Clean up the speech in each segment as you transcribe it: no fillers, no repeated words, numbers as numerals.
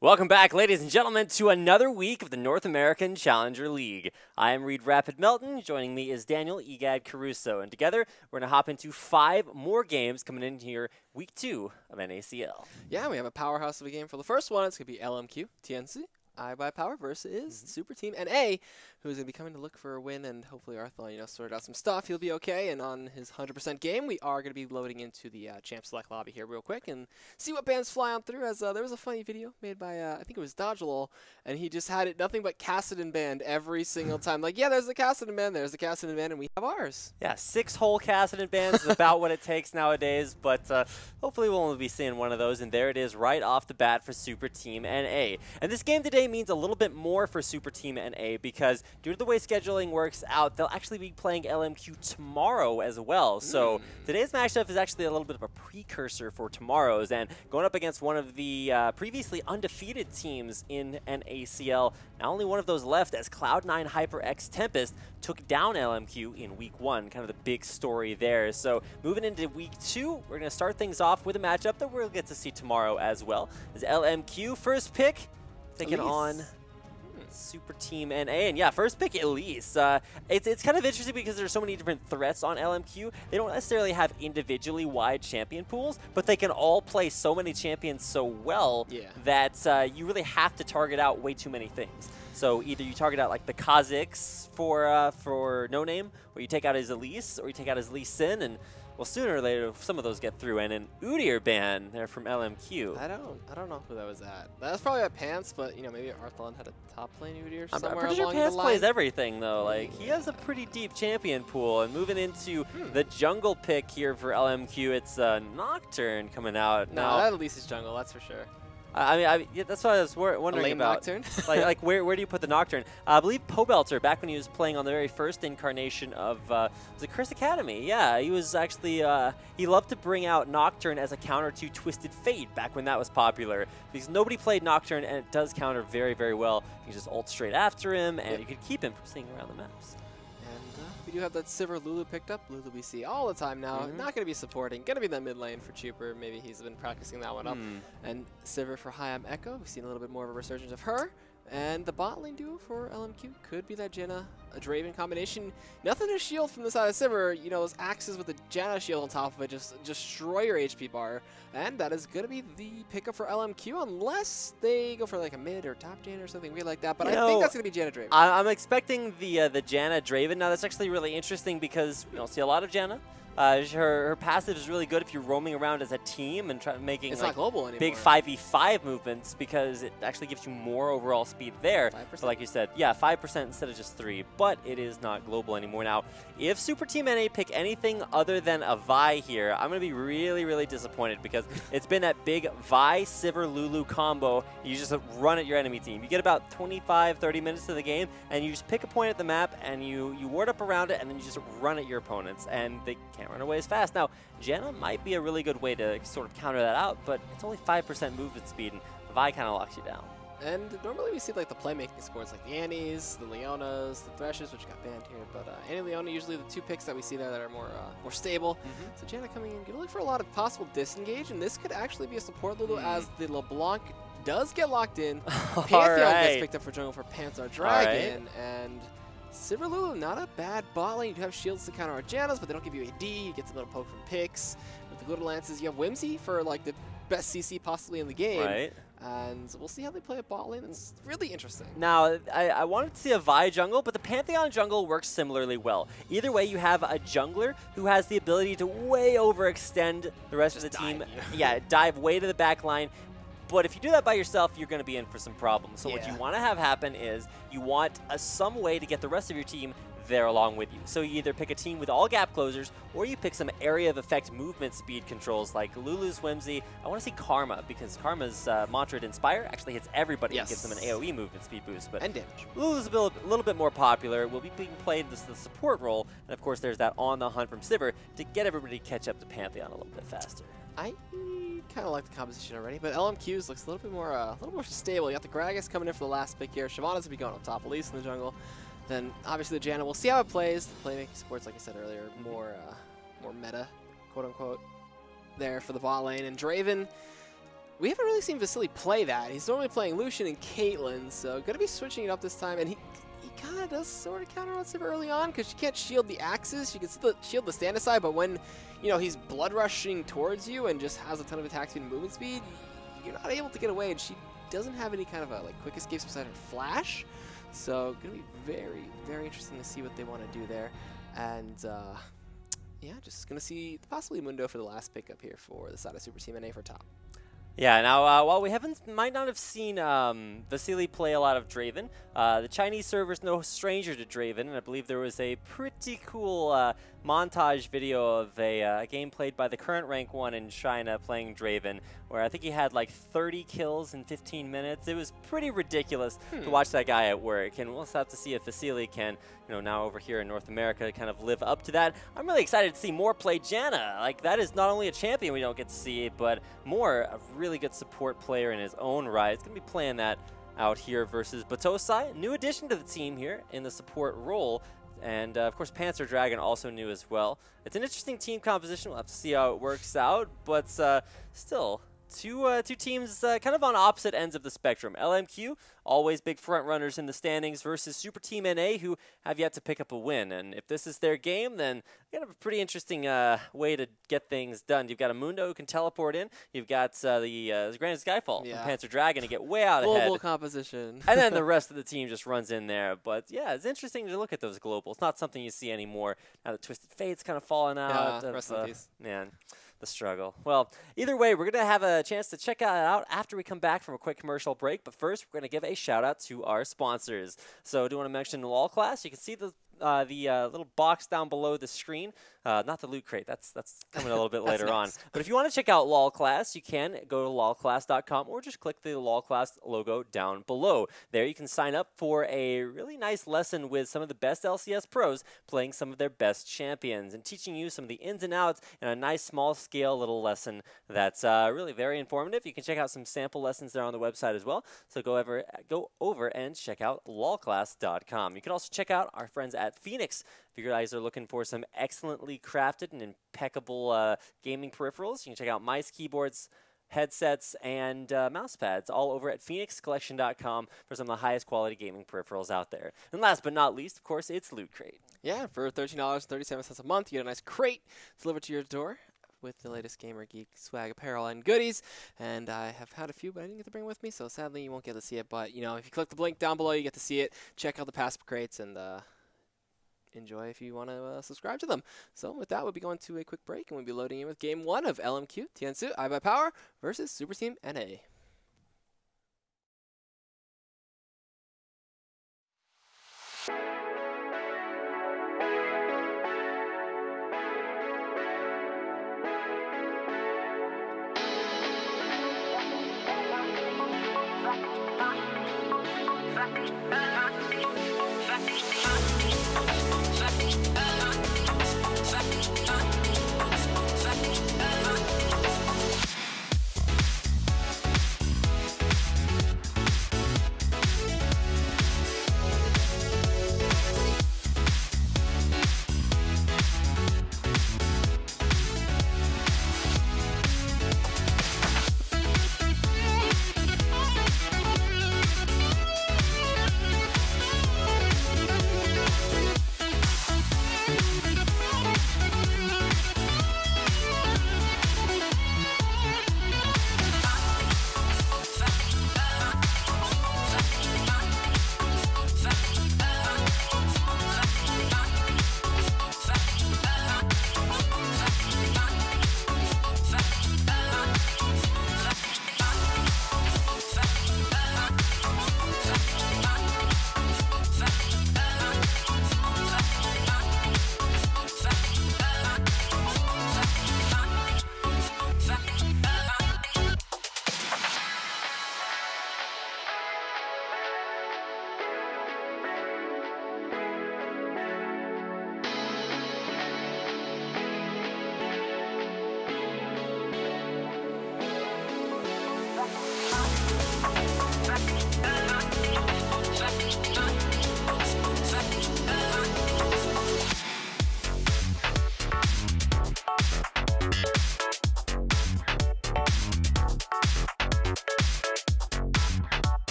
Welcome back, ladies and gentlemen, to another week of the North American Challenger League. I am Reed Rapid Melton. Joining me is Daniel Egad Caruso. And together, we're going to hop into 5 more games coming in here, week 2 of NACL. Yeah, we have a powerhouse of a game for the first one. It's going to be LMQ, TNC, iBUYPOWER versus Super Team NA, who's going to be coming to look for a win, and hopefully Arthur, sorted out some stuff. He'll be okay, and on his 100% game, we are going to be loading into the Champ Select lobby here real quick and see what bands fly on through, as there was a funny video made by, I think it was Dodgelol, and he just had it nothing but Cassidon band every single time. Like, yeah, there's the Cassidon band, there's the Cassidon band, and we have ours. Yeah, 6 whole Cassidon bands is about what it takes nowadays, but hopefully we'll only be seeing one of those, and there it is right off the bat for Super Team NA. And this game today means a little bit more for Super Team NA because due to the way scheduling works out, they'll actually be playing LMQ tomorrow as well. So today's matchup is actually a little bit of a precursor for tomorrow's, and going up against one of the previously undefeated teams in NACL. Now only one of those left, as Cloud9 HyperX Tempest took down LMQ in week 1, kind of the big story there. So moving into week 2, we're going to start things off with a matchup that we'll get to see tomorrow as well. As LMQ first pick, taking on Super Team NA, and yeah, first pick Elise. It's kind of interesting because there's so many different threats on LMQ. They don't necessarily have individually wide champion pools, but they can all play so many champions so well that you really have to target out way too many things. So either you target out like the Kha'Zix for No Name, or you take out his Elise, or you take out his Lee Sin, and well, sooner or later, some of those get through. And an Udyr ban there from LMQ. I don't know who that was at. That was probably at Pants, but maybe Arthlon had a top lane Udyr somewhere. I'm pretty sure Pants plays everything though. Like he has a pretty deep champion pool. And moving into the jungle pick here for LMQ, it's Nocturne coming out. No, that at least is jungle. That's for sure. Yeah, that's what I was wondering about. Nocturne? like where do you put the Nocturne? I believe Pobelter, back when he was playing on the very first incarnation of was it Curse Academy? Yeah, he was actually he loved to bring out Nocturne as a counter to Twisted Fate back when that was popular, because nobody played Nocturne and it does counter very, very well. You can just ult straight after him and you could keep him from seeing around the maps. We do have that Sivir Lulu picked up. Lulu we see all the time now. Not going to be supporting. Going to be in that mid lane for Chuper. Maybe he's been practicing that one up. And Sivir for Hayam Echo. We've seen a little bit more of a resurgence of her. And the bot lane duo for LMQ could be that Janna, a Draven combination. Nothing to shield from the side of Sivir. Those axes with the Janna shield on top of it just destroy your HP bar. And that is going to be the pickup for LMQ, unless they go for like a mid or top Janna or something weird like that. But I think that's going to be Janna Draven. I'm expecting the Janna Draven. Now that's actually really interesting because we don't see a lot of Janna. Her passive is really good if you're roaming around as a team and making it's not global anymore. Big 5v5 movements, because it actually gives you more overall speed there. 5%? So like you said, yeah, 5% instead of just 3, but it is not global anymore. Now, if Super Team NA pick anything other than a Vi here, I'm going to be really, really disappointed, because it's been that big Vi, Sivir, Lulu combo. You just run at your enemy team. You get about 25, 30 minutes to the game, and you just pick a point at the map, and you ward up around it, and then you just run at your opponents, and they can't run away as fast. Now, Janna might be a really good way to sort of counter that out, but it's only 5% movement speed, and Vi kind of locks you down. And normally we see like the playmaking supports like the Annies, the Leonas, the Threshes, which got banned here, but Annie and Leona usually the 2 picks that we see there that are more stable. So Janna coming in, gonna look for a lot of possible disengage, and this could actually be a support Lulu as the LeBlanc does get locked in. Pantheon gets picked up for jungle for Panzer Dragon, and Sivir Lulu, not a bad bot lane. You do have shields to counter our Jannas, but they don't give you AD. You get some little poke from picks. With the Glitter Lances, you have Whimsy for like the best CC possibly in the game. Right. And we'll see how they play a bot lane. It's really interesting. Now, I wanted to see a Vi jungle, but the Pantheon jungle works similarly well. Either way, you have a jungler who has the ability to way overextend the rest of the team. Yeah, dive way to the back line. But if you do that by yourself, you're going to be in for some problems. So what you want to have happen is you want some way to get the rest of your team there along with you. So you either pick a team with all gap closers, or you pick some area of effect movement speed controls like Lulu's Whimsy. I want to see Karma, because Karma's mantra to Inspire actually hits everybody and gives them an AoE movement speed boost. But and damage. Lulu's a little bit more popular, will be being played as the support role, and of course there's that on the hunt from Sivir to get everybody to catch up to Pantheon a little bit faster. I kind of like the composition already, but LMQ's looks a little more stable. You got the Gragas coming in for the last pick here. Shyvana's gonna be going up top, at least in the jungle. Then obviously the Janna. We'll see how it plays. The playmaking supports, like I said earlier, more meta, quote unquote, there for the bot lane. And Draven, we haven't really seen Vasily play that. He's normally playing Lucian and Caitlyn, so going to be switching it up this time. And he kind of does sort of counter on Sivir early on because she can't shield the axes. She can still shield the stand aside, but when, you know, he's blood rushing towards you and just has a ton of attack speed and movement speed, you're not able to get away, and she doesn't have any kind of a quick escapes beside her flash. So going to be very, very interesting to see what they want to do there. And yeah, just going to see possibly Mundo for the last pickup here for the side of Super Team NA for top. Yeah, now while we might not have seen Vasily play a lot of Draven, the Chinese server's no stranger to Draven, and I believe there was a pretty cool montage video of a game played by the current rank 1 in China playing Draven, where I think he had like 30 kills in 15 minutes. It was pretty ridiculous to watch that guy at work, and we'll just have to see if Vasily can, you know, now over here in North America, kind of live up to that. I'm really excited to see more play Janna. Like, that is not only a champion we don't get to see, but more a really good support player in his own right. It's going to be playing that out here versus Batosai, new addition to the team here in the support role. And, of course, Panzer Dragon also new as well. It's an interesting team composition. We'll have to see how it works out. But still, two teams kind of on opposite ends of the spectrum. LMQ, always big front runners in the standings, versus Super Team NA, who have yet to pick up a win. And if this is their game, then they have a pretty interesting way to get things done. You've got a Mundo who can teleport in. You've got the Grand Skyfall from Panzer Dragon to get way out ahead. Global composition. And then the rest of the team just runs in there. But yeah, it's interesting to look at those globals. Not something you see anymore. Now the Twisted Fate's kind of falling out. Yeah, rest in peace. Man. The struggle. Well, either way, we're going to have a chance to check it out after we come back from a quick commercial break. But first, we're going to give a shout out to our sponsors. So I do want to mention the LOL class. You can see the little box down below the screen. Not the loot crate. That's coming a little bit later on. But if you want to check out LOL Class, you can go to lolclass.com or just click the LOL Class logo down below. There you can sign up for a really nice lesson with some of the best LCS pros playing some of their best champions and teaching you some of the ins and outs in a nice small scale little lesson that's really very informative. You can check out some sample lessons there on the website as well. So go over and check out lolclass.com. You can also check out our friends at Phoenix. If you guys are looking for some excellently crafted and impeccable gaming peripherals, you can check out mice, keyboards, headsets, and mouse pads all over at phoenixcollection.com for some of the highest quality gaming peripherals out there. And last but not least, of course, it's Loot Crate. Yeah, for $13.37 a month, you get a nice crate delivered to your door with the latest Gamer Geek swag apparel and goodies. And I have had a few, but I didn't get to bring with me, so sadly you won't get to see it. But, you know, if you click the link down below, you get to see it. Check out the past crates and enjoy if you want to subscribe to them. So with that, we'll be going to a quick break, and we'll be loading in with Game 1 of LMQ, Tiansu, iBUYPOWER versus Super Team NA.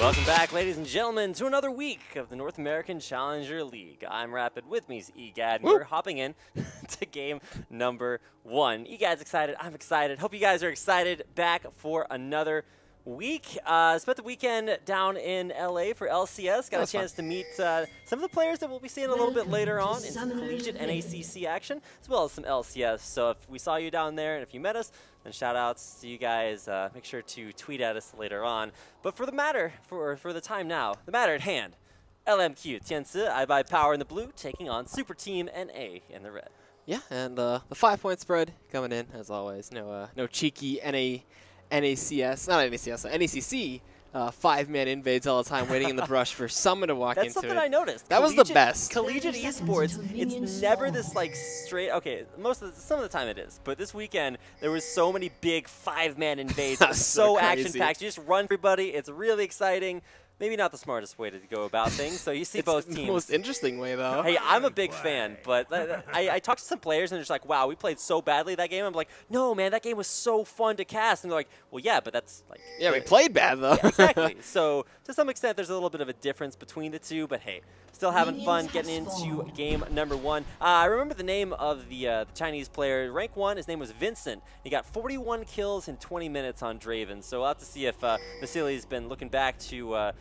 Welcome back, ladies and gentlemen, to another week of the North American Challenger League. I'm Rapid, with me is EGAD, and we're hopping in to game number 1. EGAD's excited, I'm excited. Hope you guys are excited. Back for another week. Spent the weekend down in LA for LCS. Got a chance to meet some of the players that we'll be seeing a little bit later on in some collegiate NACL action, as well as some LCS. So if we saw you down there and if you met us, then shout outs to you guys. Make sure to tweet at us later on. But for the matter, for the time now, the matter at hand, LMQ, Tianzi, iBUYPOWER in the blue, taking on Super Team NA in the red. Yeah, and the 5-point spread coming in, as always. No cheeky NACC 5-man invades all the time, waiting in the brush for someone to walk into it. That's something I noticed. That was the best. Collegiate esports, it's never this like straight. Okay, some of the time it is, but this weekend there was so many big 5-man invades. so action-packed. You just run everybody. It's really exciting. Maybe not the smartest way to go about things. So you see both teams. The most interesting way, though. Hey, I'm a big fan, but I talked to some players and they're just like, wow, we played so badly that game. I'm like, no, man, that game was so fun to cast. And they're like, well, yeah, but that's like... Yeah, we played bad, though. Yeah, exactly. So to some extent, there's a little bit of a difference between the two, but hey, still having fun getting into game number 1. I remember the name of the Chinese player. Rank 1, his name was Vincent. He got 41 kills in 20 minutes on Draven. So we'll have to see if Vasily's been looking back to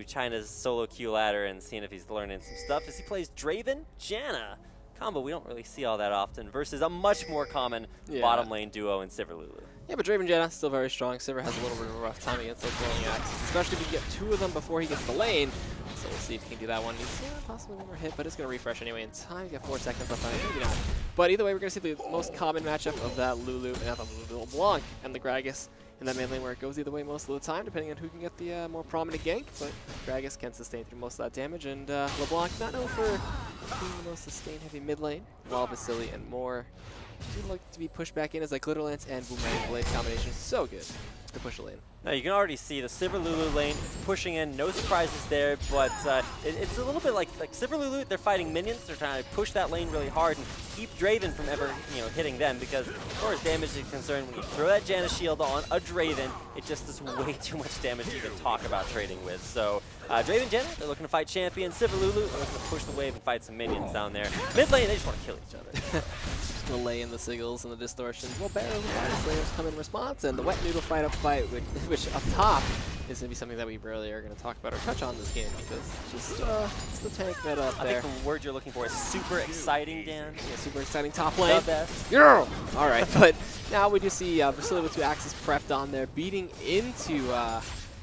China's solo queue ladder and seeing if he's learning some stuff as he plays Draven Janna combo we don't really see all that often versus a much more common bottom lane duo in Sivir Lulu. Yeah, but Draven Janna still very strong. Sivir has a little bit of a rough time against those rolling axes, especially if you get 2 of them before he gets the lane. So we'll see if he can do that one. He's possibly one more hit, but it's going to refresh anyway in time. You got 4 seconds left on it. Maybe not. But either way, we're going to see the most common matchup of that Lulu and the LeBlanc and the Gragas in that main lane, where it goes either way most of the time, depending on who can get the more prominent gank. But Gragas can sustain through most of that damage, and LeBlanc not known for being the most sustain-heavy mid lane, while Vasily and more do look to be pushed back in as like Glitter Lance and Boomerang Blade combination is so good to push the lane. Now you can already see the Sivir Lulu lane pushing in, no surprises there, but it's a little bit like Sivir Lulu, they're fighting minions, they're trying to push that lane really hard and keep Draven from ever hitting them, because as far as damage is concerned, when you throw that Janna shield on a Draven, it just does way too much damage to even talk about trading with. So Draven Janna, they're looking to fight champion. Sivir Lulu, they're looking to push the wave and fight some minions down there. Mid lane, they just want to kill each other. The lay in the sigils and the distortions. Well, Barrows and Fire Slayers come in response, and the wet noodle fight, which up top is going to be something that we rarely are going to talk about or touch on this game, because just the tank meta up there. I think the word you're looking for is super exciting, Dan. Yeah, super exciting top lane. The best. Yeah! All right, but now we just see Vasily with 2 axes prepped on there, beating into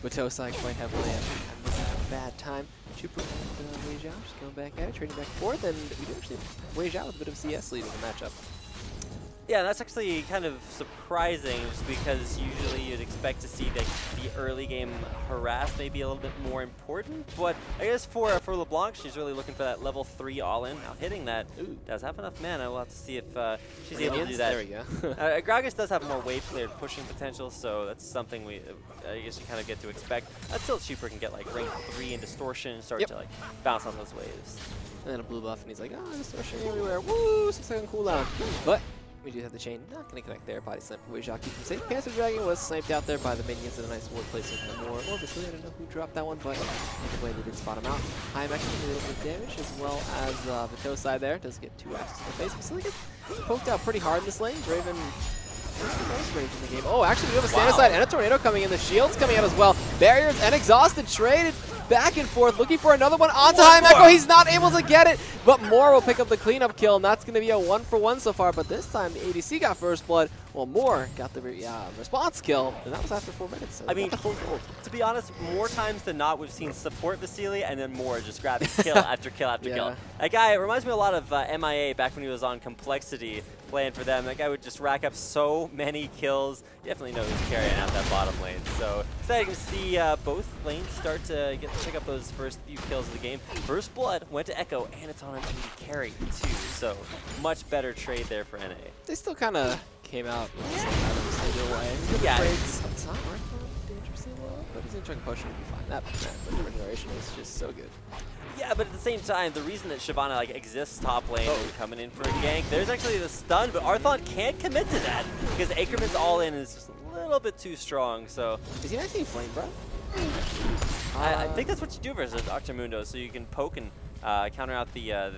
Batosai quite heavily, and this is a bad time. Chupa and Wei Zhao just going back at it, trading back and forth, and we do actually Wei Zhao with a bit of CS lead in the matchup. Yeah, that's actually kind of surprising, just because usually you'd expect to see the early game harass maybe a little bit more important. But I guess for LeBlanc, she's really looking for that level 3 all-in. Now hitting that does have enough mana. We'll have to see if she's able to do that. There we go. Gragas does have more wave cleared pushing potential, so that's something I guess you kind of get to expect until Super can get like rank 3 in distortion and start to like bounce on those waves. And then a blue buff, and he's like, oh, distortion everywhere. Woo! 6-second cooldown. But we do have the chain, not going to connect there. Body slam for Wei Zhao keeps him safe. Panther Dragon was sniped out there by the minions in a nice ward placement for more. Obviously, I don't know who dropped that one, but either way, they did spot him out. High actually a little bit of damage, as well as Batosai there. Does get 2 axes in the face. Vasily gets poked out pretty hard in this lane. Draven, nice range in the game. Oh, actually, we have a stand aside and a tornado coming in. The shield's coming out as well. Barriers and exhausted traded back and forth, looking for another one onto High Echo. He's not able to get it, but Moore will pick up the cleanup kill, and that's going to be a 1-for-1 so far. But this time, the ADC got first blood. Well, Moore got the response kill, and that was after 4 minutes. So I mean, to be honest, more times than not, we've seen support Vasily and then Moore just grabbing kill after kill after kill. That guy reminds me a lot of MIA back when he was on Complexity playing for them. That guy would just rack up so many kills. You definitely know who's carrying out that bottom lane. So exciting to see both lanes start to pick up those first few kills of the game. First blood went to Echo, and it's on an AD carry too. So much better trade there for NA. They still kind of came out with some kind of single way. Yeah. Trades up top aren't dangerously low, but he's going to try to push it and be fine. That regeneration is just so good. Yeah, but at the same time, the reason that Shyvana like exists top lane and coming in for a gank, there's actually the stun, but Arthon can't commit to that because Ackerman's all in is just a little bit too strong. So is he actually flame breath? I think that's what you do versus Dr. Mundo, so you can poke and counter out the healing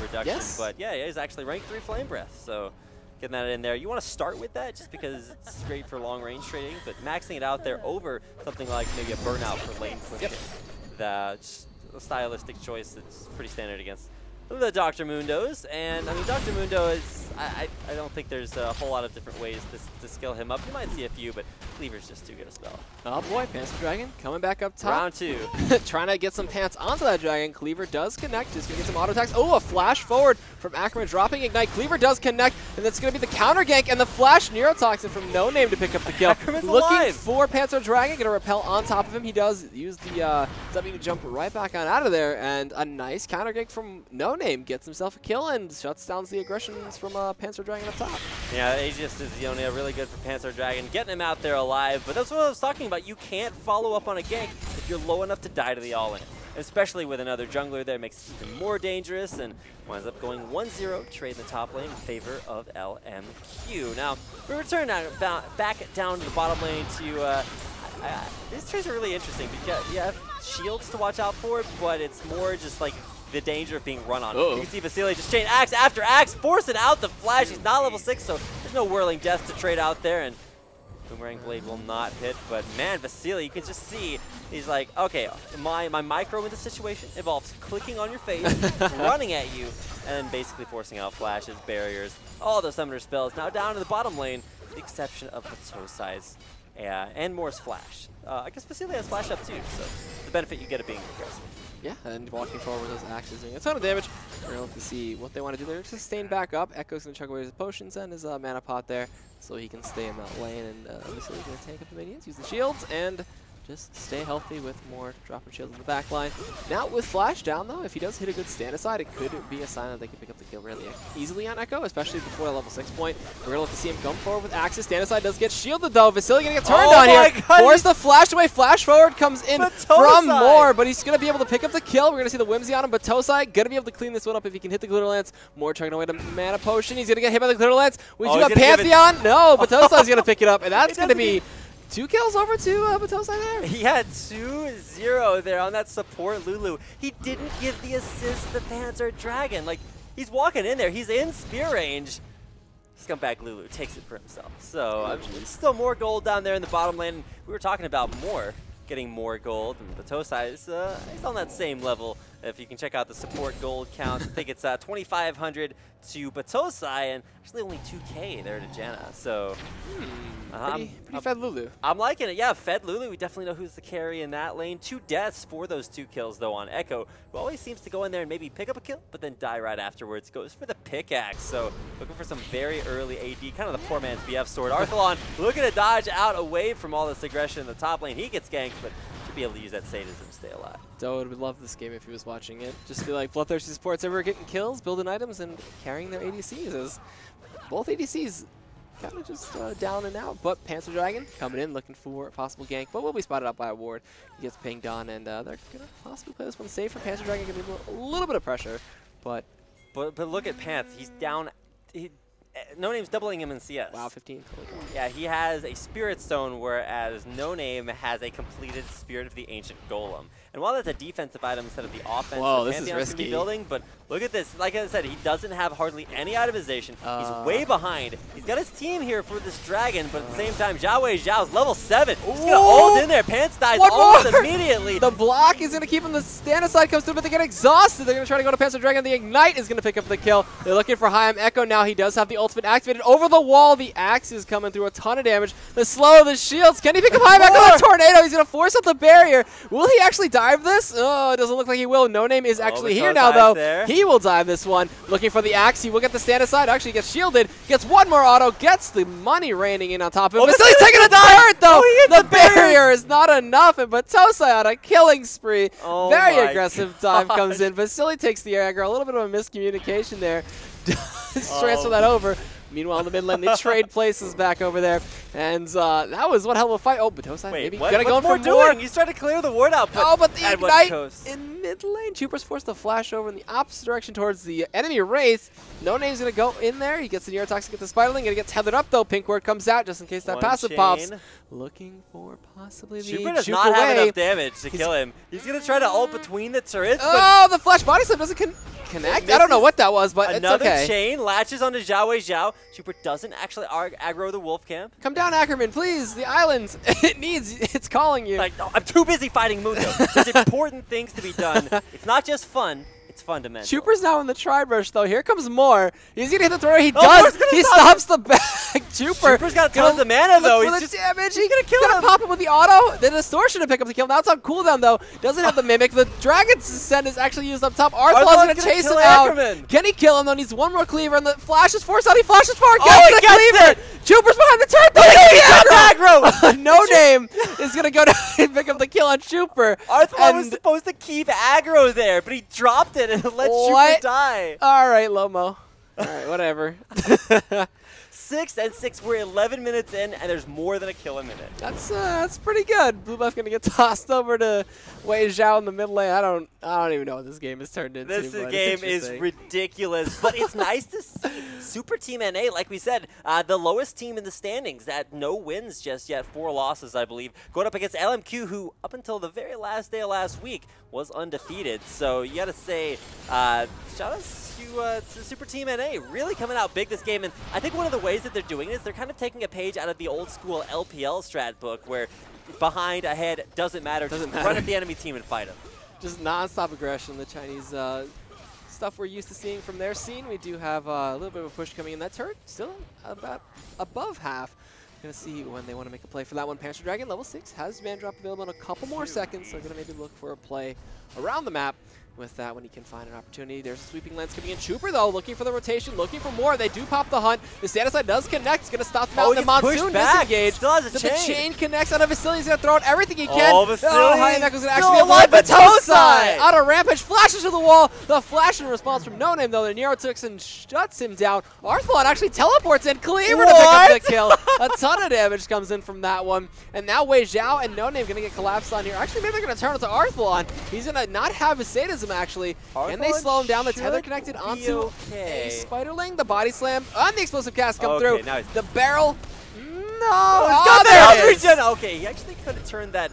reduction. Yes. But yeah, he's actually rank 3 Flame Breath, so getting that in there. You want to start with that just because it's great for long range trading, but maxing it out there over something like maybe a burnout for lane pushing. That's a stylistic choice that's pretty standard against the Dr. Mundos. And I mean, Dr. Mundo is, I don't think there's a whole lot of different ways to skill him up. You might see a few, but Cleaver's just too good a spell. Oh boy, Pants Dragon coming back up top. Round 2. Trying to get some pants onto that dragon. Cleaver does connect. Just going to get some auto attacks. Oh, a flash forward from Ackerman dropping Ignite. Cleaver does connect, and that's going to be the counter gank and the flash Neurotoxin from No Name to pick up the kill. Ackerman's Looking alive. for Panzer Dragon. Going to repel on top of him. He does use the W to jump right back on out of there, and a nice counter gank from No Name gets himself a kill and shuts down the aggressions from Panzer Dragon up top. Yeah, Aegis is really good for Panzer Dragon, getting him out there alive. But that's what I was talking about. You can't follow up on a gank if you're low enough to die to the all-in. Especially with another jungler there, makes it even more dangerous and winds up going 1-0, trade in the top lane in favor of LMQ. Now, we return back down to the bottom lane to, these trades are really interesting because you have shields to watch out for, but it's more just like the danger of being run on. You can see Vasily just chain axe after axe, forcing out the flash. He's not level 6, so there's no whirling death to trade out there, and Boomerang Blade will not hit. But man, Vasily, you can just see, he's like, okay, my micro in this situation involves clicking on your face, running at you, and then basically forcing out flashes, barriers, all those summoner spells. Now down to the bottom lane, with the exception of Batosai's and Moore's flash. I guess Vasily has flash up too, so the benefit you get of being aggressive. Yeah, and walking forward with those axes doing a ton of damage. We're going to see what they want to do there. Just staying back up. Echo's going to chug away his potions and his mana pot there so he can stay in that lane. And Vasily's going to tank up the minions, use the shields, and just stay healthy with more dropping shields in the back line. Now with Flash down though, if he does hit a good stand aside, it could be a sign that they can pick up the kill really easily on Echo, especially before the level 6 point. We're gonna look to see him come forward with Axis. Stand aside does get shielded though. Vasily gonna get turned on here. Force the flash away. Flash forward comes in from Moore, but he's gonna be able to pick up the kill. We're gonna see the Whimsy on him. Batosai gonna be able to clean this one up if he can hit the Glitter Lance. Moore chugging away to Mana Potion. He's gonna get hit by the Glitter Lance. We do have Pantheon. No, Batosai's gonna pick it up, and that's gonna be 2 kills over to Batosai there. He had 2-0 there on that support Lulu. He didn't give the assist to Panzer Dragon. Like, he's walking in there. He's in spear range. Scumbag Lulu takes it for himself. So, still more gold down there in the bottom lane. We were talking about Moore getting more gold, and Batosai is he's on that same level. If you can check out the support gold count, I think it's 2,500 to Batosai, and actually only 2K there to Janna. So, pretty fed Lulu. I'm liking it. Yeah, fed Lulu. We definitely know who's the carry in that lane. 2 deaths for those 2 kills, though, on Echo, who always seems to go in there and maybe pick up a kill, but then die right afterwards. Goes for the pickaxe. So, looking for some very early AD, kind of the poor man's BF sword. Arthalon looking to dodge out away from all this aggression in the top lane. He gets ganked, but should be able to use that sadism to stay alive. Doe would love this game if he was watching it. Just feel like Bloodthirsty supports ever getting kills, building items, and carrying their ADCs. As both ADCs kind of just down and out. But Panzer Dragon coming in, looking for a possible gank, but will be spotted out by a ward. He gets pinged on, and they're going to possibly play this one safe for Panzer Dragon. Going to be a little bit of pressure, but look at Panth. He's down. No Name's doubling him in CS. Wow, 15. Yeah, he has a Spirit Stone, whereas No Name has a completed Spirit of the Ancient Golem. And while that's a defensive item instead of the offense, whoa, this is risky. Building, but look at this. Like I said, he doesn't have hardly any itemization. He's way behind. He's got his team here for this dragon, but at the same time, Zhao's level 7. He's going to ult in there. Pants dies almost immediately. The block is going to keep him. The stand aside comes through, but they get exhausted. They're going to try to go to Panzer Dragon. The Ignite is going to pick up the kill. They're looking for Haim Echo now. He does have the ultimate activated over the wall. The axe is coming through a ton of damage. The slow, the shields. Can he pick up Haim Echo? The tornado. He's going to force out the barrier. Will he actually dive this? Oh, it doesn't look like he will. No Name is actually here now, though. There. He will dive this one. Looking for the axe. He will get the stand aside. Actually gets shielded. Gets one more auto. Gets the money raining in on top of him. Vasily's taking a dive, though. The barrier is not enough. And Batosai on a killing spree. Very aggressive dive comes in. Vasily takes the aggro. A little bit of a miscommunication there. Transfer that over. Meanwhile, in the mid lane, they trade places back over there. And that was one hell of a fight. Oh, Batosai maybe what? gonna go What's for more more. doing? He's trying to clear the ward out. Oh, but the Edwin ignite Coast. in mid lane. Chuper's forced to flash over in the opposite direction towards the enemy Wraith. No Name's gonna go in there. He gets the Neurotoxic, get the Spiderling, gonna get tethered up though. Pink ward comes out just in case that One passive chain. pops. Looking for possibly the Chuper does juke not have away. enough damage to kill him. He's gonna try to ult between the turrets. Oh, the flash body slam doesn't connect. I don't know what that was, but Another it's okay. chain latches onto Zhao. Chuper doesn't actually aggro the wolf camp. Come down, Ackerman, please. The islands. It's calling you. Like, no, I'm too busy fighting Mundo. There's important things to be done. It's not just fun. It's fundamental. Chuper's now in the tri-brush, though. Here comes more. He's gonna hit the throw. He Oh, does. Moore's He gonna stops the back. Chuper's got tons of mana, though. He's He's just damage. he's gonna kill him. Pop him with the auto. The distortion to pick up the kill. Now it's on cooldown, though. Doesn't have the mimic. The Dragon's Ascent is actually used up top. Arthlaw's gonna chase him out. Ackerman. Can he kill him, though? Needs one more cleaver, and the flash is forced out. He flashes forward. Oh, Gets he the gets cleaver. Chuper's behind the turret. though. He got aggro. No Name is gonna go down and pick up the kill on Chuper. Arthlaw was supposed to keep aggro there, but he dropped it and let Chuper die. All right, Lomo. All right, whatever. 6 and 6. We're 11 minutes in, and there's more than a kill a minute. That's pretty good. Blue buff gonna get tossed over to Wei Zhao in the mid lane. I don't even know what this game has turned into. This game is ridiculous, but it's nice to see Super Team NA, like we said, the lowest team in the standings at no wins just yet, 4 losses, I believe, going up against LMQ, who up until the very last day of last week was undefeated. So you gotta say, shout out to Super Team NA, really coming out big this game. And I think one of the ways that they're doing it is they're kind of taking a page out of the old school LPL strat book, where behind, ahead, doesn't matter. Run at the enemy team and fight them. Just non-stop aggression. The Chinese stuff we're used to seeing from their scene. We do have a little bit of a push coming in. That turret still about above half. Gonna see when they want to make a play for that one. Panzer Dragon, level 6, has man drop available in a couple more seconds, so gonna maybe look for a play around the map with that when he can find an opportunity. There's a sweeping lens coming in. Chuper, though, looking for the rotation, looking for more. They do pop the hunt. The Santa side does connect. It's going to stop them out. The Monsoon disengage. Still has a chain. The chain connects out of Vasily. He's going to throw out everything he can. Oh, Vasily. High-Neck was going to actually be alive. Batosai out of Rampage, flashes to the wall. The flash in response from No Name, though. The Neurotoxin shuts him down. Arthlon actually teleports in. Cleaver to pick up the kill. A ton of damage comes in from that one. And now Wei Zhao and No Name going to get collapsed on here. Actually, maybe they're going to turn it to Arthlon. He's going to not have his sadism, actually. Can they slow him down? The tether connected onto a Spiderling. The body slam on the explosive cast come through. Nice. The barrel. No. Oh, there it is. Okay, he actually could have turned that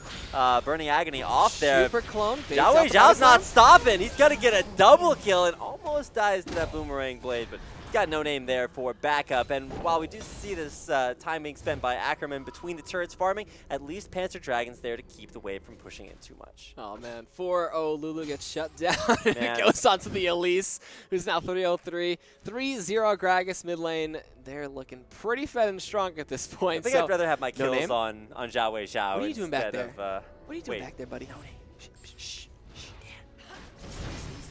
Burning Agony off there. Super clone. Zhao's not stopping. He's got to get a double kill and almost dies to that boomerang blade, but he's got No Name there for backup. And while we do see this time being spent by Ackerman between the turrets farming, at least Panzer Dragon's there to keep the wave from pushing in too much. Oh, man. 4-0 Lulu gets shut down. It goes on to the Elise, who's now 3-0-3. 3-0 Gragas mid lane. They're looking pretty fed and strong at this point. I think I'd rather have my kills on Zhao Wei Zhao. What are you doing back there? What are you doing back there, buddy?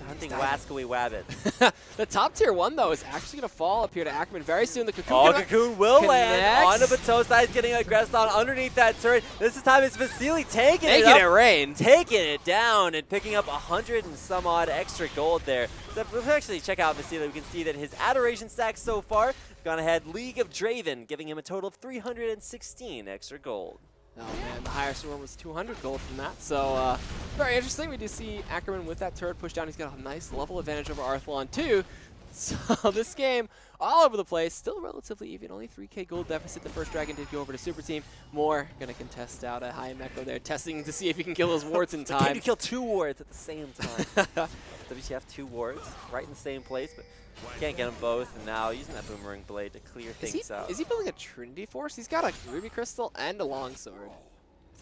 Hunting Wascally Wabbit. The top tier 1, though, is actually going to fall up here to Ackerman very soon. The Cocoon, Cocoon will land on the Batosai. Is getting aggressed on underneath that turret. This time it's Vasily taking it rain. Taking it down and picking up 100 and some odd extra gold there. So if we actually check out Vasily, we can see that his Adoration stack so far gone ahead League of Draven, giving him a total of 316 extra gold. Oh man, the highest one was 200 gold from that, so very interesting. We do see Ackerman with that turret push down. He's got a nice level advantage over Arthlon too. So this game, all over the place, still relatively even. Only 3k gold deficit. The first Dragon did go over to Super Team. More going to contest out a high Meko there, testing to see if he can kill those wards in time. Can you kill 2 wards at the same time? WTF 2 wards right in the same place, but can't get them both, and now using that Boomerang Blade to clear things out. Is he building a Trinity Force? He's got a Ruby Crystal and a Longsword.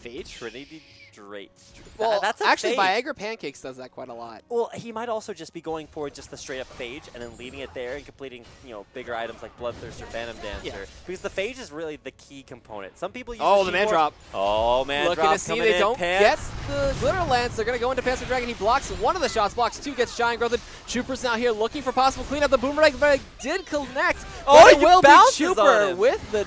Phage? Trinity Drake. Well, that's actually, Phage. Viagra Pancakes does that quite a lot. Well, he might also just be going for just the straight up Phage and then leaving it there and completing, bigger items like Bloodthirst or Phantom Dancer. Yeah. Because the Phage is really the key component. Some people use the man drop. Oh, man drop. Looking to see they don't get the Glitter Lance. They're going to go into Panzer Dragon. He blocks one of the shots, blocks 2, gets Giant Growth. Chuper's now here looking for possible cleanup. The Boomerang did connect. Oh, it will be Chuper with the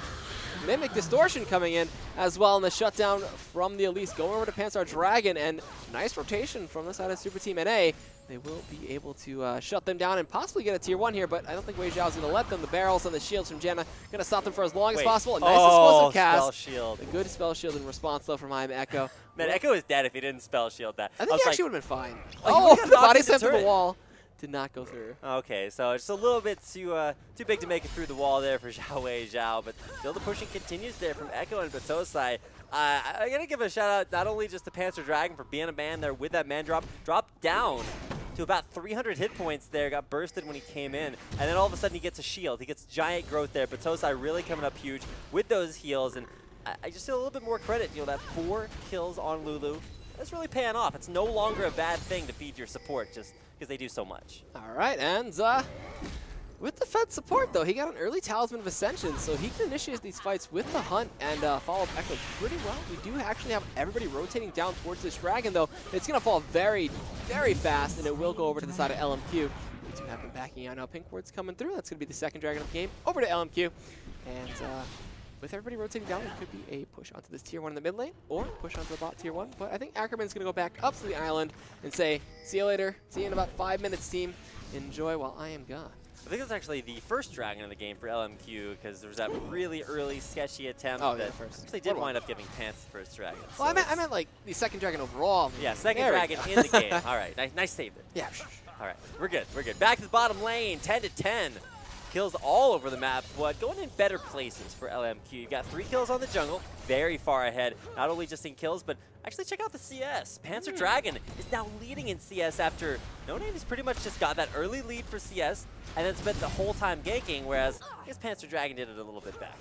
Mimic Distortion coming in as well, and the shutdown from the Elise going over to Panzer Dragon, and nice rotation from the side of Super Team NA. they will be able to shut them down and possibly get a tier 1 here, but I don't think Wei Zhao's going to let them. The barrels and the shields from Janna going to stop them for as long as possible. A nice explosive cast. Spell shield. A good spell shield in response, though, from Echo. Man, Echo is dead if he didn't spell shield that. I think he actually would have been fine. Oh, the body slam to the wall did not go through. Okay, so it's a little bit too big to make it through the wall there for Wei Zhao, but still the pushing continues there from Echo and Batosai. I gotta give a shout out not only just to Panzer Dragon for being a man there with that man drop down to about 300 hit points there, got bursted when he came in, and then all of a sudden he gets a shield. He gets giant growth there. Batosai really coming up huge with those heals, and I just feel a little bit more credit. You know, that 4 kills on Lulu, that's really paying off. It's no longer a bad thing to feed your support just because they do so much. All right, and with the Fed support, though, he got an early Talisman of Ascension, so he can initiate these fights with the Hunt and follow up Echo pretty well. We do actually have everybody rotating down towards this Dragon, though. It's going to fall very, very fast, and it will go over to the side of LMQ. We do have him backing out now. Pink Ward's coming through. That's going to be the second Dragon of the game. Over to LMQ. And with everybody rotating down, it could be a push onto this tier 1 in the mid lane, or push onto the bot tier 1. But I think Ackerman's going to go back up to the island and say, see you later. See you in about 5 minutes, team. Enjoy while I am gone. I think it's actually the first Dragon of the game for LMQ, because there was that really early sketchy attempt that actually did wind up giving Pants the first Dragon. Well, so I meant like the second Dragon overall. Yeah, second Dragon in the game. All right, nice save there. Yeah. All right, we're good. Back to the bottom lane, 10-10. Kills all over the map, but going in better places for LMQ. You got 3 kills on the jungle, very far ahead, not only just in kills, but actually check out the CS. Panzer Dragon is now leading in CS after No Name has pretty much just got that early lead for CS and then spent the whole time ganking, whereas I guess Panzer Dragon did it a little bit back.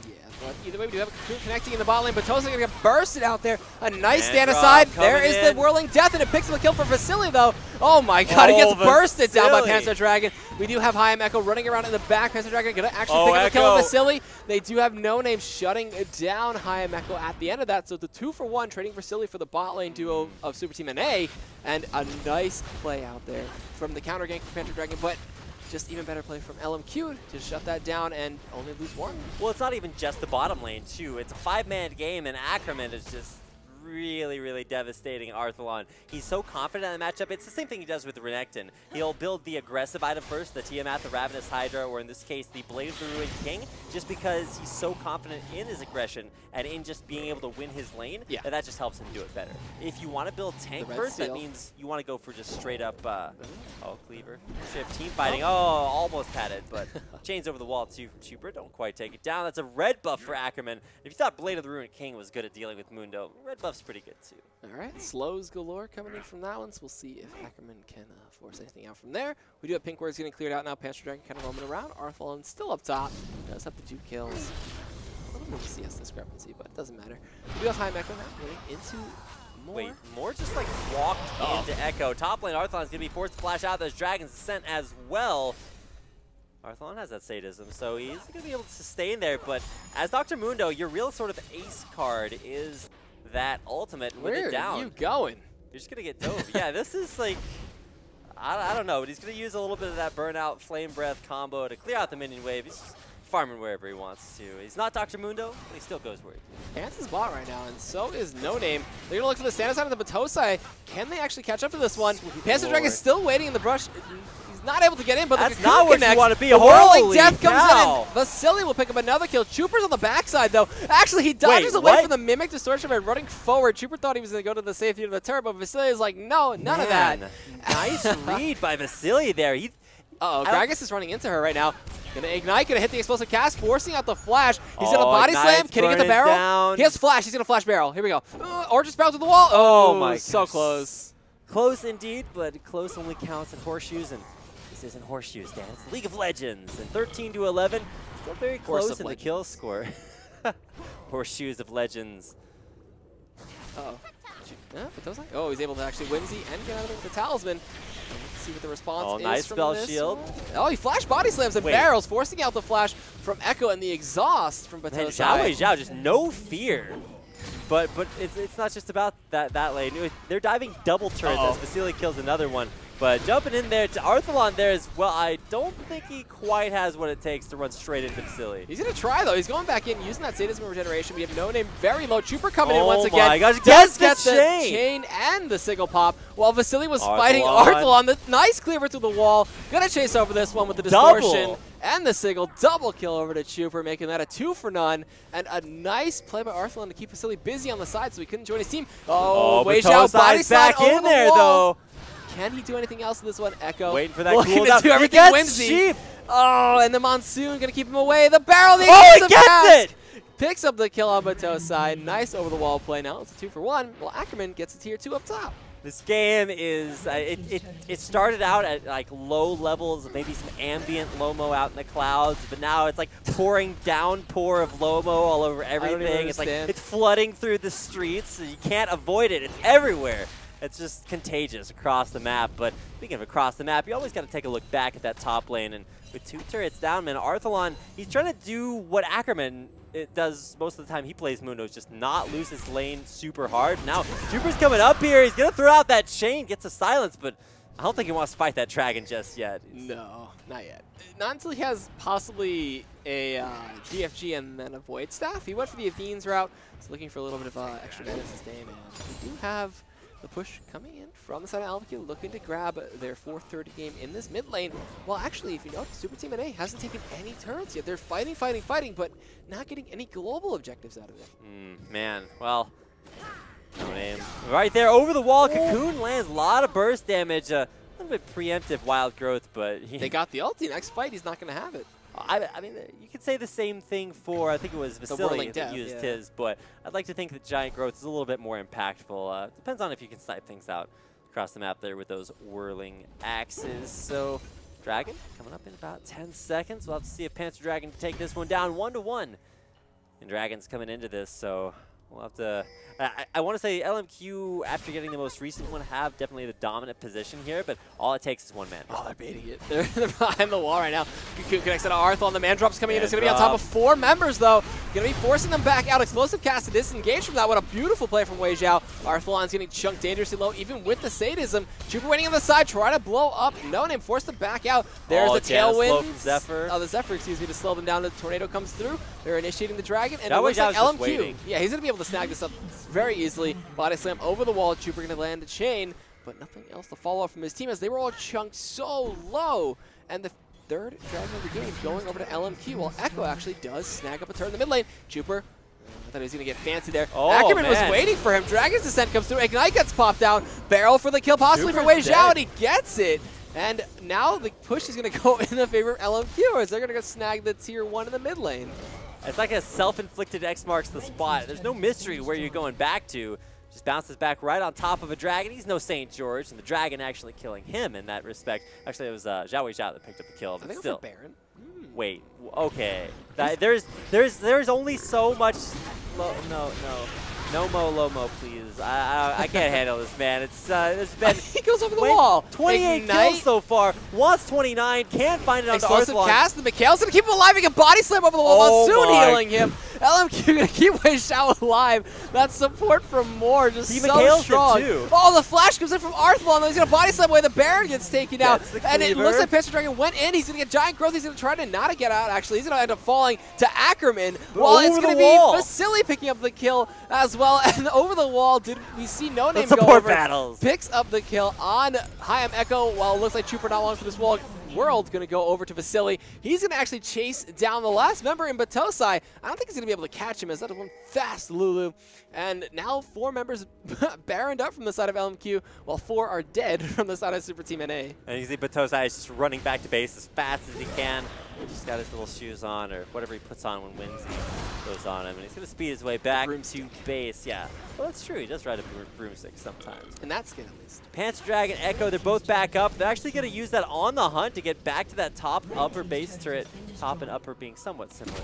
Yeah, but either way, we do have a connecting in the bot lane, but Tosa's going to get bursted out there. A nice stand aside. There is the Whirling Death, and it picks up a kill for Vasily, though. Oh my god, he gets bursted down by Panzer Dragon. We do have Echo running around in the back. Panzer Dragon going to actually pick up a kill of Vasily. They do have No Name shutting down Echo at the end of that, so the 2-for-1 trading Vasily for the bot lane duo of Super Team NA, and a nice play out there from the counter gank from Panzer Dragon, but just even better play from LMQ to shut that down and only lose 1. Well, it's not even just the bottom lane, too. It's a 5-man game, and Ackerman is just really devastating Arthalon. He's so confident in the matchup. It's the same thing he does with Renekton. He'll build the aggressive item first, the Tiamat, the Ravenous Hydra, or in this case, the Blade of the Ruined King, just because he's so confident in his aggression and in just being able to win his lane, that just helps him do it better. If you want to build tank first, that means you want to go for just straight up, Cleaver. Shift team fighting. Oh, almost had it, but chains over the wall too from Chuper. Don't quite take it down. That's a red buff for Ackerman. If you thought Blade of the Ruined King was good at dealing with Mundo, red buff's pretty good too. All right, slows galore coming in from that one, so we'll see if Ackerman can force anything out from there. We do have Pink Ward's getting cleared out now. Panzer Dragon kind of roaming around. Arthalon still up top. He does have the 2 kills. A little bit of a CS discrepancy, but it doesn't matter. We do have Echo now getting into more. Wait, more just like walked into Echo. Top lane, Arthalon's going to be forced to flash out those Dragon's Descent as well. Arthalon has that sadism, so he's going to be able to sustain there, but as Dr. Mundo, your real sort of ace card is that ultimate with it down. Where are you going? You're just going to get dove. Yeah, this is like, I don't know, but he's going to use a little bit of that Burnout Flame Breath combo to clear out the minion wave. He's just farming wherever he wants to. He's not Dr. Mundo, but he still goes where he can. Pants is bot right now, and so is No Name. They're going to look for the stand side of the Batosai. Can they actually catch up to this one? Panzer Dragon is still waiting in the brush. He's not able to get in, but that's not where you want to be. The Whirling Death comes in. Vasily will pick up another kill. Chuper's on the backside, though. Actually, he dodges away from the Mimic Distortion by running forward. Chuper thought he was going to go to the safety of the turret, but Vasily is like, no, none of that. Nice read by Vasily there. Gragas is running into her right now. Gonna ignite, gonna hit the explosive cast, forcing out the flash. He's gonna body slam. Can he get the barrel? Down. He has flash. He's gonna flash barrel. Here we go. Or just barrel to the wall. Oh my! So close. Close indeed, but close only counts in horseshoes, and this isn't horseshoes, Dan. It's League of Legends, and 13-11, still very close in the kill score. Horseshoes of Legends. Oh, he's able to actually whimsy and get out of the talisman. Let's see what the response is. Nice spell shield. Oh, he flash body slams and barrels, forcing out the flash from Echo and the exhaust from Batosai. Wei Zhao, just no fear. But it's not just about that lane. They're diving double turrets as Vasily kills another one. But jumping in there to Arthalon there as well, I don't think he quite has what it takes to run straight into Vasily. He's going to try, though. He's going back in, using that sadism regeneration. We have no name, very low. Trooper coming in once again. Oh my gosh, does get the chain and the single pop, while Vasily was fighting Arthalon. The nice cleaver through the wall. Going to chase over this one with the distortion. And the single double kill over to Trooper, making that a 2 for none. And a nice play by Arthalon to keep Vasily busy on the side so he couldn't join his team. Oh, Wei Xiao body slide over in there, though. Can he do anything else in this one? Echo waiting for that looking cooldown. to do everything whimsy. Sheep. Oh, and the Monsoon going to keep him away. The barrel, the he gets it! Picks up the kill on Batosai. Nice over-the-wall play. Now it's a 2 for 1. Well, Ackerman gets a tier 2 up top. This game is, it started out at like low levels, maybe some ambient Lomo out in the clouds, but now it's like pouring downpour of Lomo all over everything. It's like, it's flooding through the streets, so you can't avoid it. It's everywhere. It's just contagious across the map. But speaking of across the map, you always got to take a look back at that top lane. And with 2 turrets down, man, Arthalon, he's trying to do what Ackerman does most of the time he plays Mundo, is just not lose his lane super hard. Now, Trooper's coming up here. He's going to throw out that chain, gets a silence, but I don't think he wants to fight that dragon just yet. No, not yet. Not until he has possibly a GFG and then a Void Staff. He went for the Athene's route. He's looking for a little bit of extra damage this game. And we do have the push coming in from the side of LMQ, looking to grab their 430 game in this mid lane. Well, actually, if you notice, Super Team NA hasn't taken any turrets yet. They're fighting, but not getting any global objectives out of it. Man, well, no name. Right there, over the wall, Cocoon lands a lot of burst damage. A little bit preemptive wild growth, but they got the ulti. Next fight, he's not going to have it. I mean, you could say the same thing for, I think it was Vasily that used his, but I'd like to think that Giant Growth is a little bit more impactful. Depends on if you can snipe things out across the map there with those whirling axes. So, Dragon coming up in about 10 seconds. We'll have to see if Panther Dragon can take this one down 1-1. And Dragon's coming into this, so we'll have to... I want to say LMQ, after getting the most recent one, have definitely the dominant position here, but all it takes is one man. Oh, they're baiting it. They're behind the wall right now. Connects to Arthalon. The man drop's coming in. It's going to be on top of 4 members, though. Going to be forcing them back out. Explosive cast to disengage from that. What a beautiful play from Wei Xiao. Arthalon's getting chunked dangerously low, even with the sadism. Trooper waiting on the side, trying to blow up. No name, forced them back out. There's the tailwind. Zephyr. Oh, the Zephyr, excuse me, to slow them down. The tornado comes through. They're initiating the dragon, and it looks like LMQ. Yeah, he's going to be able to snag this up very easily. Body slam over the wall. Trooper going to land a chain, but nothing else to follow up from his team as they were all chunked so low. And the third dragon of the game going over to LMQ, while Echo actually does snag up a turn in the mid lane. Trooper, I thought he was going to get fancy there. Ackerman was waiting for him. Dragon's Descent comes through. Ignite gets popped down. Barrel for the kill, possibly for Wei Xiao, and he gets it. And now the push is going to go in the favor of LMQ, as they're going to go snag the tier 1 in the mid lane. It's like a self-inflicted X marks the spot. There's no mystery where you're going back to. Just bounces back right on top of a dragon. He's no St. George, and the dragon actually killing him in that respect. Actually, it was Zhao Wei Xiao that picked up the kill, but I think still. It was Baron. Wait, okay. There's only so much. No mo, Lomo, please. I can't handle this, man. It's been. He goes over the wall. 28 kills so far. Wants 29. Can't find it on the Explosive cast. The Mikhail's going to keep him alive. He can body slam over the wall. Monsoon healing him. LMQ going to keep Wei Xiao alive. That support from Moore just so strong. Too. Oh, the flash comes in from Arthalon. He's going to body slam away. The Baron gets taken out. And it looks like Panther Dragon went in. He's going to get Giant Growth. He's going to try to not get out, actually. He's going to end up falling to Ackerman. While it's going to be Vasily picking up the kill as well. And over the wall, did we see No Name go over? Battles. Picks up the kill on Hayam Echo, while it looks like Trooper not long for this wall. World's going to go over to Vasily. He's going to actually chase down the last member in Batosai. I don't think he's going to be able to catch him, as that is one fast Lulu. And now 4 members baroned up from the side of LMQ, while 4 are dead from the side of Super Team NA. And you see Batosai is just running back to base as fast as he can. He's got his little shoes on, or whatever he puts on when winds goes on him. And he's going to speed his way back to base. Yeah, well, that's true. He does ride a broomstick sometimes. And that's good, at least. Panther Dragon, Echo, they're both back up. They're actually going to use that on the hunt to get back to that top upper base turret. Top and upper being somewhat similar.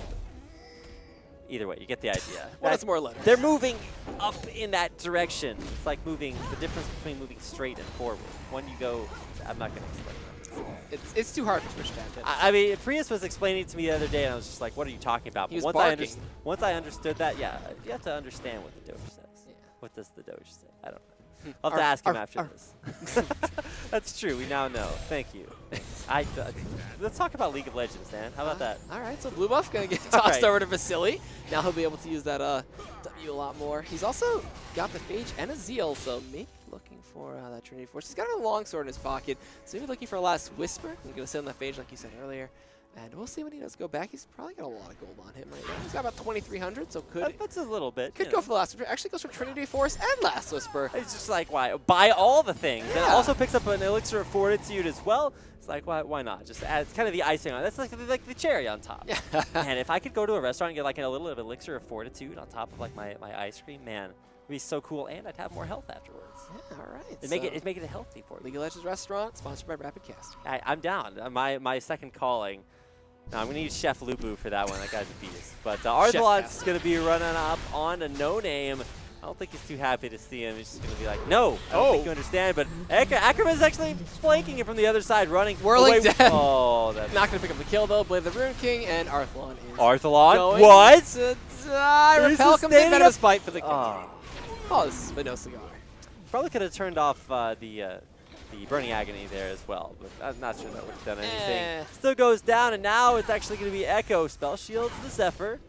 Either way, you get the idea. Well, that's more letters. They're moving up in that direction. It's like moving, the difference between moving straight and forward. When you go, I'm not going to explain that. It's too hard for Twitch to I mean, Prius was explaining it to me the other day, and I was just like, what are you talking about? He But was once I understood that, yeah, you have to understand what the Doge says. Yeah. What does the Doge say? I don't know. I'll have to ask him after this. That's true. We now know. Thank you. Let's talk about League of Legends, Dan. How about that? All right, so blue buff going to get tossed over to Vasily. Now he'll be able to use that W a lot more. He's also got the Phage and a Zeal, so maybe looking for that Trinity Force. He's got a longsword in his pocket, so maybe looking for a last Whisper. He's going to sit on the Phage like you said earlier. And we'll see when he does go back. He's probably got a lot of gold on him right now. He's got about 2,300, so that's a little bit. Could go for the last Whisper. Actually goes for Trinity Force and last Whisper. It's just like, why? Buy all the things. Yeah. And also picks up an Elixir of Fortitude as well. It's like, why not? Just add, it's kind of the icing on it. That's like the cherry on top. Yeah. And if I could go to a restaurant and get like a little bit of Elixir of Fortitude on top of like my ice cream, man, it'd be so cool. And I'd have more health afterwards. Yeah, all right. It'd make it healthy for me. League of Legends restaurant, sponsored by Rapid Cast. I'm down. My second calling. No, I'm going to use Chef Lubu for that one. That guy's a beast. But Arthelon's going to be running up on a no-name. I don't think he's too happy to see him. He's just going to be like, no, I don't think you understand. But Ackerman's actually flanking him from the other side, running. Whirling death. Oh, that's not going to pick up the kill, though. Blade of the Rune King, and Arthelon is Arthelon? What? To die. Repel comes in, Venomous Bite for the kill. Pause, but no cigar. Probably could have turned off the Burning Agony there as well, but I'm not sure that would have done anything. Still goes down, and now it's actually going to be Echo. Spell shields the Zephyr.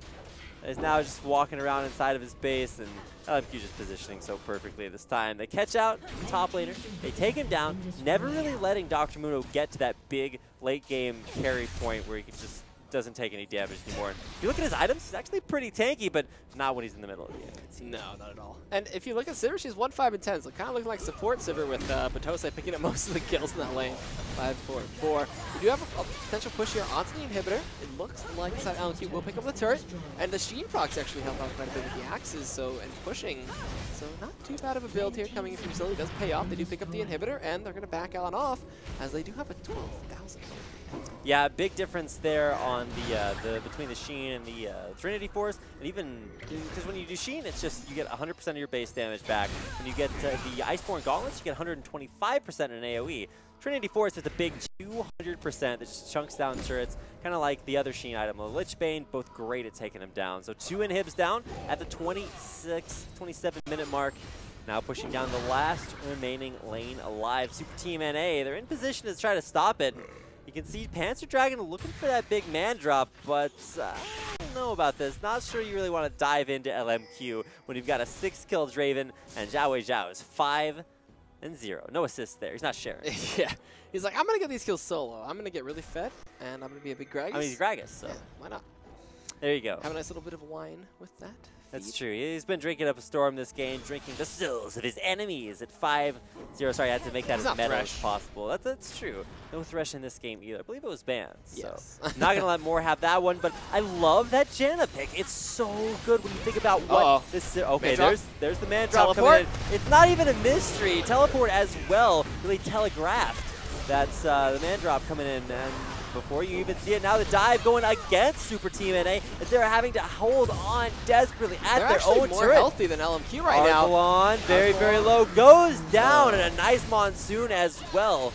Is now just walking around inside of his base, and LMQ just positioning so perfectly this time. They catch out the top laner, they take him down, never really letting Dr. Muno get to that big late game carry point where he just doesn't take any damage anymore. And if you look at his items, he's actually pretty tanky, but not when he's in the middle of the game. No, not at all. And if you look at Sivir, she's 1, 5, and 10, so kind of looking like support Sivir with Batose picking up most of the kills in that lane. 5, 4, 4. We do have a potential push here onto the inhibitor. It looks like inside LMQ will pick up the turret, and the Sheen procs actually help out quite a bit with the axes, and pushing. So not too bad of a build here coming in from Silly. Does pay off. They do pick up the inhibitor, and they're going to back out off, as they do have a 12,000. Yeah, big difference there on the between the Sheen and the Trinity Force, and even because when you do Sheen, it's just you get 100% of your base damage back. When you get the Iceborne Gauntlets, you get 125% in AOE. Trinity Force is a big 200% that just chunks down turrets, kind of like the other Sheen item. The Lichbane, both great at taking them down. So 2 inhibs down at the 27-minute mark. Now pushing down the last remaining lane alive. Super Team NA, they're in position to try to stop it. You can see Panzer Dragon looking for that big man drop, but I don't know about this. Not sure you really want to dive into LMQ when you've got a 6-kill Draven, and Zhao Wei Zhao is 5-0. No assists there. He's not sharing. Yeah. He's like, I'm going to get these kills solo. I'm going to get really fed, and I'm going to be a big Gragas. I mean, he's Gragas, so. Yeah, why not? There you go. Have a nice little bit of wine with that. That's true. He's been drinking up a storm this game, drinking the souls of his enemies at 5-0. Sorry, I had to make that as meta as possible. That's true. No Thresh in this game either. I believe it was banned. Yes. So not going to let Moore have that one, but I love that Janna pick. It's so good when you think about what this is. Okay, there's the man drop coming in. It's not even a mystery. Teleport as well really telegraphed. That's the man drop coming in. And before you even see it, now the dive going against Super Team NA as they're having to hold on desperately at their own turret. They're more healthy than LMQ right now. Arthelon, very low, goes down, and a nice monsoon as well.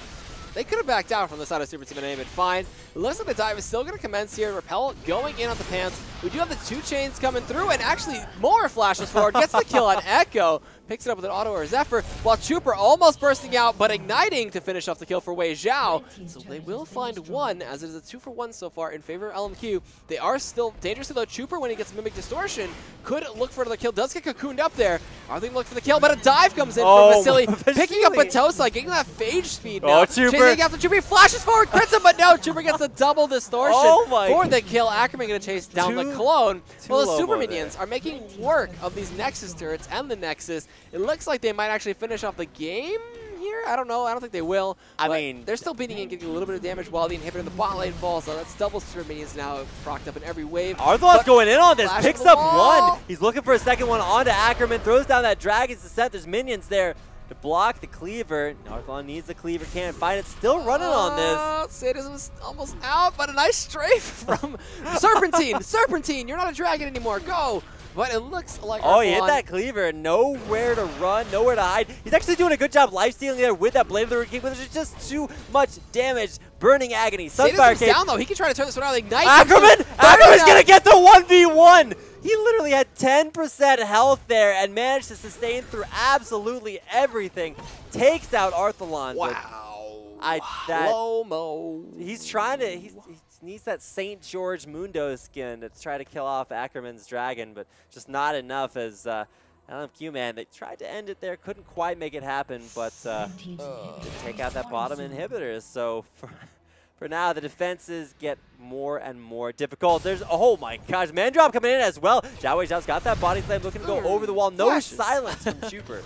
They could have backed out from the side of Super Team NA, but fine. It looks like the dive is still going to commence here. Repel going in on the pants. We do have the 2 chains coming through, and actually more flashes forward. Gets the kill on Echo. Picks it up with an auto or Zephyr, while Trooper almost bursting out, but igniting to finish off the kill for Wei Zhao. So they will find one, as it is a 2-for-1 so far in favor of LMQ. They are still dangerously though. Trooper, when he gets Mimic Distortion, could look for the kill. Does get cocooned up there. Are they going to look for the kill? But a dive comes in from Vasily, picking up Batosa, getting that Phage speed now. Chasing after Trooper, flashes forward, crits him, but no, Trooper gets the double distortion for the kill. Ackerman going to chase down the clone. Well, the Super Minions are making work of these Nexus turrets and the Nexus. It looks like they might actually finish off the game here. I don't know. I don't think they will. I mean, they're still beating and getting a little bit of damage while the inhibitor in the bot lane falls. So that's double Super Minions now procced up in every wave. Arthelon's going in on this. Picks up one. He's looking for a second one onto Ackerman. Throws down that Dragon's Descent. There's minions there to block the cleaver. Arthelon needs the cleaver. Can't find it. Still running on this. Sadism is almost out, but a nice strafe from Serpentine. Serpentine, you're not a dragon anymore. Go. But it looks like he hit that cleaver. Nowhere to run, nowhere to hide. He's actually doing a good job lifestealing there with that Blade of the Rune King, but there's just too much damage. Burning Agony. Sunfire Cave. Down though. He can try to turn this one out. Ignite. Ackerman's going to get the 1v1. He literally had 10% health there and managed to sustain through absolutely everything. Takes out Arthalon. Wow. Low-mo. He's trying to, he needs that St. George Mundo skin to try to kill off Ackerman's dragon, but just not enough as LMQ, man, they tried to end it there, couldn't quite make it happen, but did take out that bottom inhibitor. So for now, the defenses get more and more difficult. There's, oh my gosh, man drop coming in as well. Jiao Wei's got that body slam looking to go over the wall. No silence from Chuper.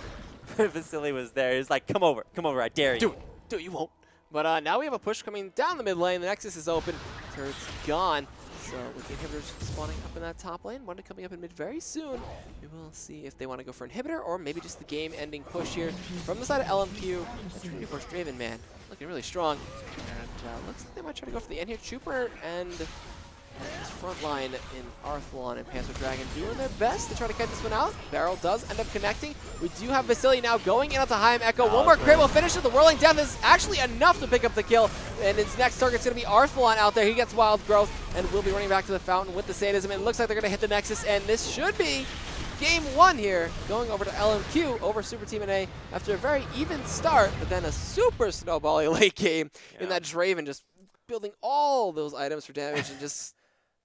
Vasily was there. He's like, come over, I dare you. Do it, you won't. But now we have a push coming down the mid lane. The Nexus is open. Turret's gone. So with the inhibitors spawning up in that top lane, one coming up in mid very soon, we will see if they want to go for inhibitor or maybe just the game-ending push here from the side of LMQ. That Trinity Force Draven, man, looking really strong. And looks like they might try to go for the end here. Chuper and his front line in Arthalon and Panther Dragon doing their best to try to cut this one out. Barrel does end up connecting. We do have Vasily now going in onto Haim Echo. One more crit will finish it. The Whirling Death is actually enough to pick up the kill. And his next target's going to be Arthalon out there. He gets Wild Growth and will be running back to the fountain with the Sadism. It looks like they're going to hit the Nexus, and this should be game one here, going over to LMQ over Super Team NA after a very even start, but then a super snowbally late game in that Draven just building all those items for damage and just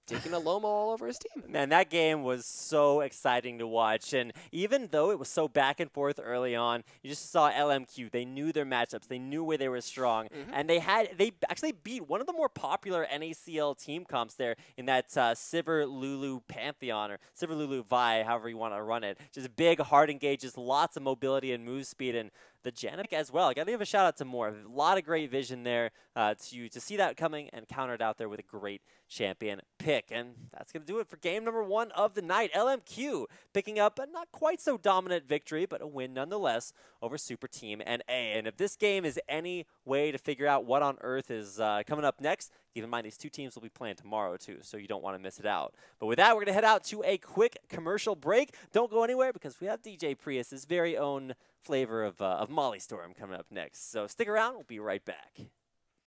taking a Lomo all over his team. Man, that game was so exciting to watch, and even though it was so back and forth early on, you just saw LMQ. They knew their matchups. They knew where they were strong, and they actually beat one of the more popular NACL team comps there in that Sivir Lulu Pantheon, or Sivir Lulu Vi, however you want to run it. Just big, hard engages, lots of mobility and move speed, and the Janet as well. I got to give a shout out to Moore. A lot of great vision there to see that coming and counter it out there with a great champion pick. And that's going to do it for game number one of the night. LMQ picking up a not quite so dominant victory, but a win nonetheless over Super Team NA. And if this game is any way to figure out what on earth is coming up next, keep in mind these two teams will be playing tomorrow too, so you don't want to miss it out. But with that, we're going to head out to a quick commercial break. Don't go anywhere because we have DJ Prius's very own flavor of Molly Storm coming up next. So stick around. We'll be right back.